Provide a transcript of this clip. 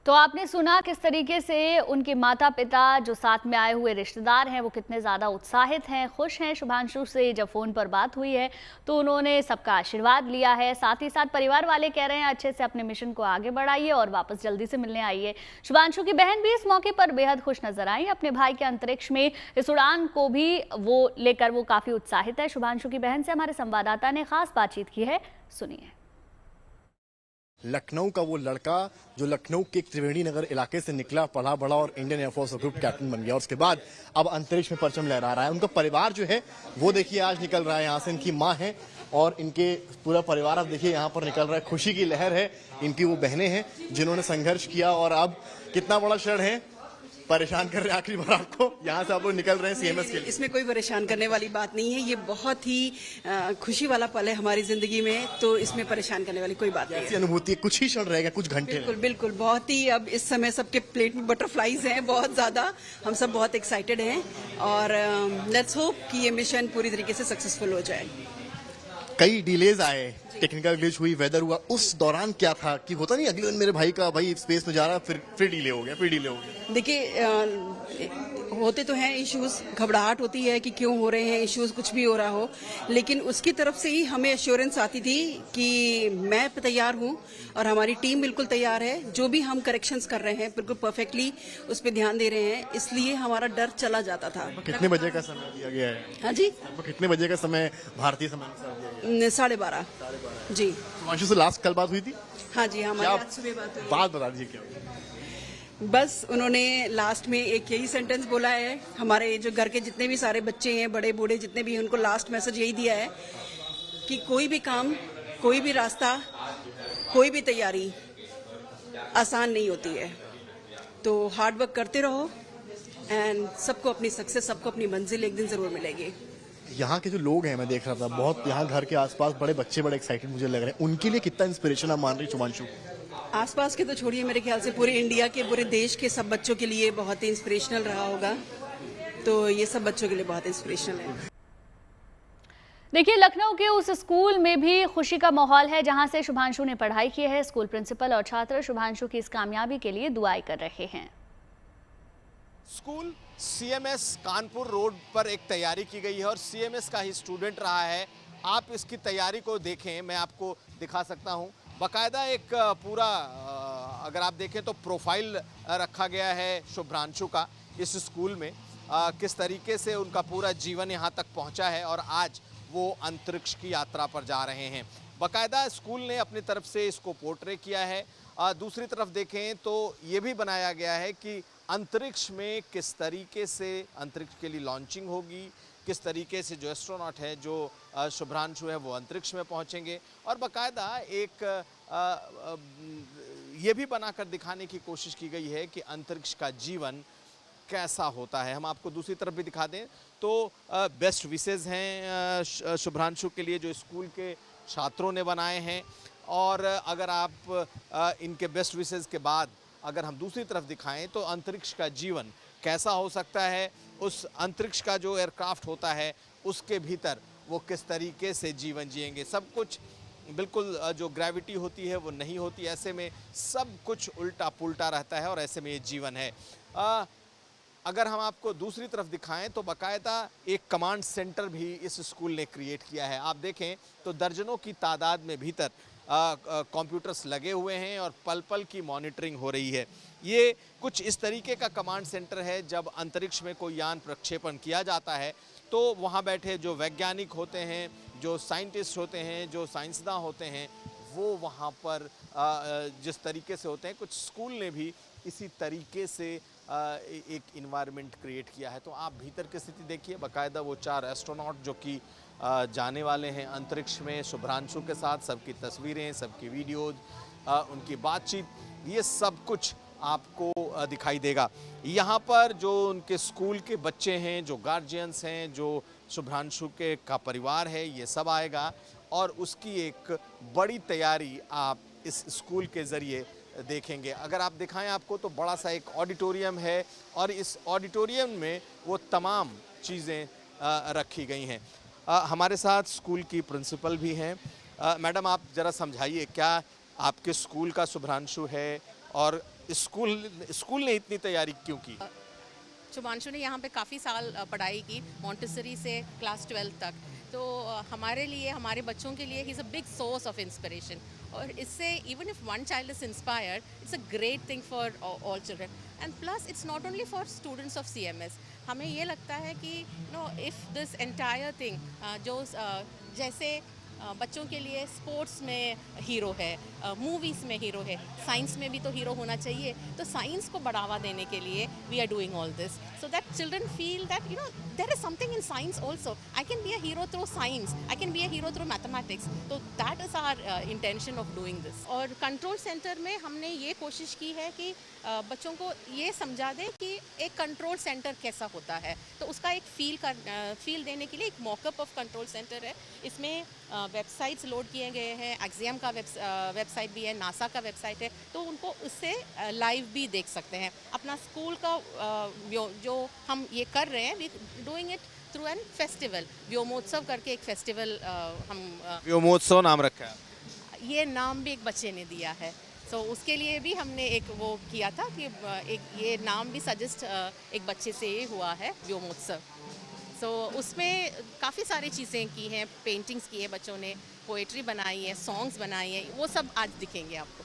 तो आपने सुना किस तरीके से उनके माता-पिता जो साथ में आए हुए रिश्तेदार हैं वो कितने ज़्यादा उत्साहित हैं, खुश हैं। शुभांशु से जब फ़ोन पर बात हुई है तो उन्होंने सबका आशीर्वाद लिया है। साथ ही साथ परिवार वाले कह रहे हैं अच्छे से अपने मिशन को आगे बढ़ाइए और वापस जल्दी से मिलने आइए। शुभांशु की बहन भी इस मौके पर बेहद खुश नजर आई। अपने भाई के अंतरिक्ष में इस उड़ान को भी वो लेकर वो काफ़ी उत्साहित है। शुभांशु की बहन से हमारे संवाददाता ने खास बातचीत की है, सुनिए। लखनऊ का वो लड़का जो लखनऊ के त्रिवेणी नगर इलाके से निकला, पढ़ा बढ़ा और इंडियन एयरफोर्स ग्रुप कैप्टन बन गया और उसके बाद अब अंतरिक्ष में परचम लहरा रहा है। उनका परिवार जो है वो देखिए आज निकल रहा है यहाँ से। इनकी माँ है और इनके पूरा परिवार अब देखिए यहाँ पर निकल रहा है। खुशी की लहर है। इनकी वो बहनें हैं जिन्होंने संघर्ष किया और अब कितना बड़ा क्षण है, परेशान कर रहे हैं आखिरी बार आपको। यहाँ से आप लोग निकल रहे हैं सीएमएस के लिए। इसमें कोई परेशान करने वाली बात नहीं है। ये बहुत ही खुशी वाला पल है हमारी जिंदगी में, तो इसमें परेशान करने वाली कोई बात नहीं है। ऐसी अनुभूति कुछ ही क्षण रहेगा, कुछ घंटे। बिल्कुल बिल्कुल, बहुत ही अब इस समय सबके प्लेट में बटरफ्लाईज हैं, बहुत ज्यादा। हम सब बहुत एक्साइटेड हैं और लेट्स होप कि ये मिशन पूरी तरीके से सक्सेसफुल हो जाए। कई डिलेज आए, टेक्निकल ग्लिच हुई, वेदर हुआ, उस दौरान क्या था कि होता नहीं अगले दिन मेरे भाई का भाई स्पेस में जा रहा है, फिर डिले हो गया। देखिए होते तो हैं इश्यूज, घबराहट होती है कि क्यों हो रहे हैं इश्यूज, कुछ भी हो रहा हो, लेकिन उसकी तरफ से ही हमें एश्योरेंस आती थी कि मैं तैयार हूं और हमारी टीम बिल्कुल तैयार है। जो भी हम करेक्शंस कर रहे हैं बिल्कुल परफेक्टली उस पर ध्यान दे रहे हैं, इसलिए हमारा डर चला जाता था। कितने बजे का समय दिया गया है? हाँ जी, कितने बजे का समय भारतीय समय अनुसार? 12:30 जी। शुभांशु से लास्ट कल बात हुई थी? हाँ जी, हमारी आज सुबह बात हुई। बात बता दीजिए क्या? बस उन्होंने लास्ट में एक यही सेंटेंस बोला है, हमारे जो घर के जितने भी सारे बच्चे हैं, बड़े बूढ़े जितने भी हैं, उनको लास्ट मैसेज यही दिया है कि कोई भी काम, कोई भी रास्ता, कोई भी तैयारी आसान नहीं होती है, तो हार्ड वर्क करते रहो एंड सबको अपनी सक्सेस, सबको अपनी मंजिल एक दिन जरूर मिलेगी। यहाँ के जो लोग हैं, मैं देख रहा था बहुत, यहाँ घर के आसपास बड़े बच्चे बड़े एक्साइटेड मुझे लग रहे हैं। उनके लिए कितना इंस्पिरेशन आप मान रही शुभांशु? आसपास के तो छोड़िए, मेरे ख्याल से पूरे इंडिया के, पूरे देश के सब बच्चों के लिए बहुत ही इंस्पिरेशनल रहा होगा, तो ये सब बच्चों के लिए बहुत इंस्पिरेशनल है। देखिए, लखनऊ के उस स्कूल में भी खुशी का माहौल है जहां से शुभांशु ने पढ़ाई की है। स्कूल प्रिंसिपल और छात्र शुभांशु की इस कामयाबी के लिए दुआएं कर रहे हैं। स्कूल सीएमएस कानपुर रोड पर एक तैयारी की गई है और सीएमएस का ही स्टूडेंट रहा है। आप इसकी तैयारी को देखें, मैं आपको दिखा सकता हूं। बाकायदा एक पूरा अगर आप देखें तो प्रोफाइल रखा गया है शुभांशु का इस स्कूल में, किस तरीके से उनका पूरा जीवन यहाँ तक पहुँचा है और आज वो अंतरिक्ष की यात्रा पर जा रहे हैं। बाकायदा स्कूल ने अपनी तरफ से इसको पोर्ट्रे किया है। दूसरी तरफ देखें तो ये भी बनाया गया है कि अंतरिक्ष में किस तरीके से अंतरिक्ष के लिए लॉन्चिंग होगी, किस तरीके से जो एस्ट्रोनॉट है, जो शुभांशु है, वो अंतरिक्ष में पहुंचेंगे और बाकायदा एक ये भी बनाकर दिखाने की कोशिश की गई है कि अंतरिक्ष का जीवन कैसा होता है। हम आपको दूसरी तरफ भी दिखा दें तो बेस्ट विशेस हैं शुभांशु के लिए जो स्कूल के छात्रों ने बनाए हैं। और अगर आप इनके बेस्ट विशेस के बाद अगर हम दूसरी तरफ दिखाएं तो अंतरिक्ष का जीवन कैसा हो सकता है, उस अंतरिक्ष का जो एयरक्राफ्ट होता है उसके भीतर वो किस तरीके से जीवन जिएंगे। सब कुछ बिल्कुल जो ग्रेविटी होती है वो नहीं होती, ऐसे में सब कुछ उल्टा पुल्टा रहता है और ऐसे में ये जीवन है। अगर हम आपको दूसरी तरफ दिखाएं तो बाकायदा एक कमांड सेंटर भी इस स्कूल ने क्रिएट किया है। आप देखें तो दर्जनों की तादाद में भीतर कंप्यूटर्स लगे हुए हैं और पल पल की मॉनिटरिंग हो रही है। ये कुछ इस तरीके का कमांड सेंटर है, जब अंतरिक्ष में कोई यान प्रक्षेपण किया जाता है तो वहाँ बैठे जो वैज्ञानिक होते हैं, जो साइंटिस्ट होते हैं, जो साइंसदान होते हैं, वो वहाँ पर जिस तरीके से होते हैं, कुछ स्कूल ने भी इसी तरीके से एक इन्वायरमेंट क्रिएट किया है। तो आप भीतर की स्थिति देखिए, बाकायदा वो 4 एस्ट्रोनॉट जो कि जाने वाले हैं अंतरिक्ष में शुभांशु के साथ, सबकी तस्वीरें, सबकी वीडियोज, उनकी बातचीत, ये सब कुछ आपको दिखाई देगा। यहाँ पर जो उनके स्कूल के बच्चे हैं, जो गार्जियंस हैं, जो शुभांशु के का परिवार है, ये सब आएगा और उसकी एक बड़ी तैयारी आप इस स्कूल के ज़रिए देखेंगे। अगर आप दिखाएं आपको तो बड़ा सा एक ऑडिटोरियम है और इस ऑडिटोरियम में वो तमाम चीज़ें रखी गई हैं। हमारे साथ स्कूल की प्रिंसिपल भी हैं। मैडम, आप ज़रा समझाइए, क्या आपके स्कूल का शुभांशु है, और स्कूल ने इतनी तैयारी क्यों की? शुभांशु ने यहाँ पे काफ़ी साल पढ़ाई की, मॉन्टेसरी से क्लास 12 तक। तो हमारे लिए, हमारे बच्चों के लिए he is a big source of inspiration. और इससे even if one child is inspired, it's a great thing for all children. And plus it's not only for students of CMS। हमें ये लगता है कि इफ़ दिस एंटायर थिंग जैसे बच्चों के लिए स्पोर्ट्स में हीरो है, मूवीज़ में हीरो है, साइंस में भी तो हीरो होना चाहिए। तो साइंस को बढ़ावा देने के लिए we are doing all this so that children feel that there is something in science also. I can be a hero through science, I can be a hero through mathematics. तो that is our intention of doing this. और control centre में हमने ये कोशिश की है कि बच्चों को ये समझा दें कि एक कंट्रोल सेंटर कैसा होता है। तो उसका एक फील देने के लिए एक मॉकअप ऑफ कंट्रोल सेंटर है। इसमें वेबसाइट्स लोड किए गए हैं, एक्सियम का वेबसाइट भी है, नासा का वेबसाइट है। तो उनको उससे लाइव भी देख सकते हैं। अपना स्कूल का जो हम ये कर रहे हैं, we doing it through an festival, Vyomotsav करके एक फेस्टिवल हम व्योमोत्सव नाम रखा है। ये नाम भी एक बच्चे ने दिया है। सो उसके लिए भी हमने एक वो किया था कि एक ये नाम भी सजेस्ट एक बच्चे से हुआ है, व्योमोत्सव। सो उसमें काफ़ी सारी चीज़ें की हैं, पेंटिंग्स की है बच्चों ने, पोएट्री बनाई है, सॉन्ग्स बनाई हैं, वो सब आज दिखेंगे आपको।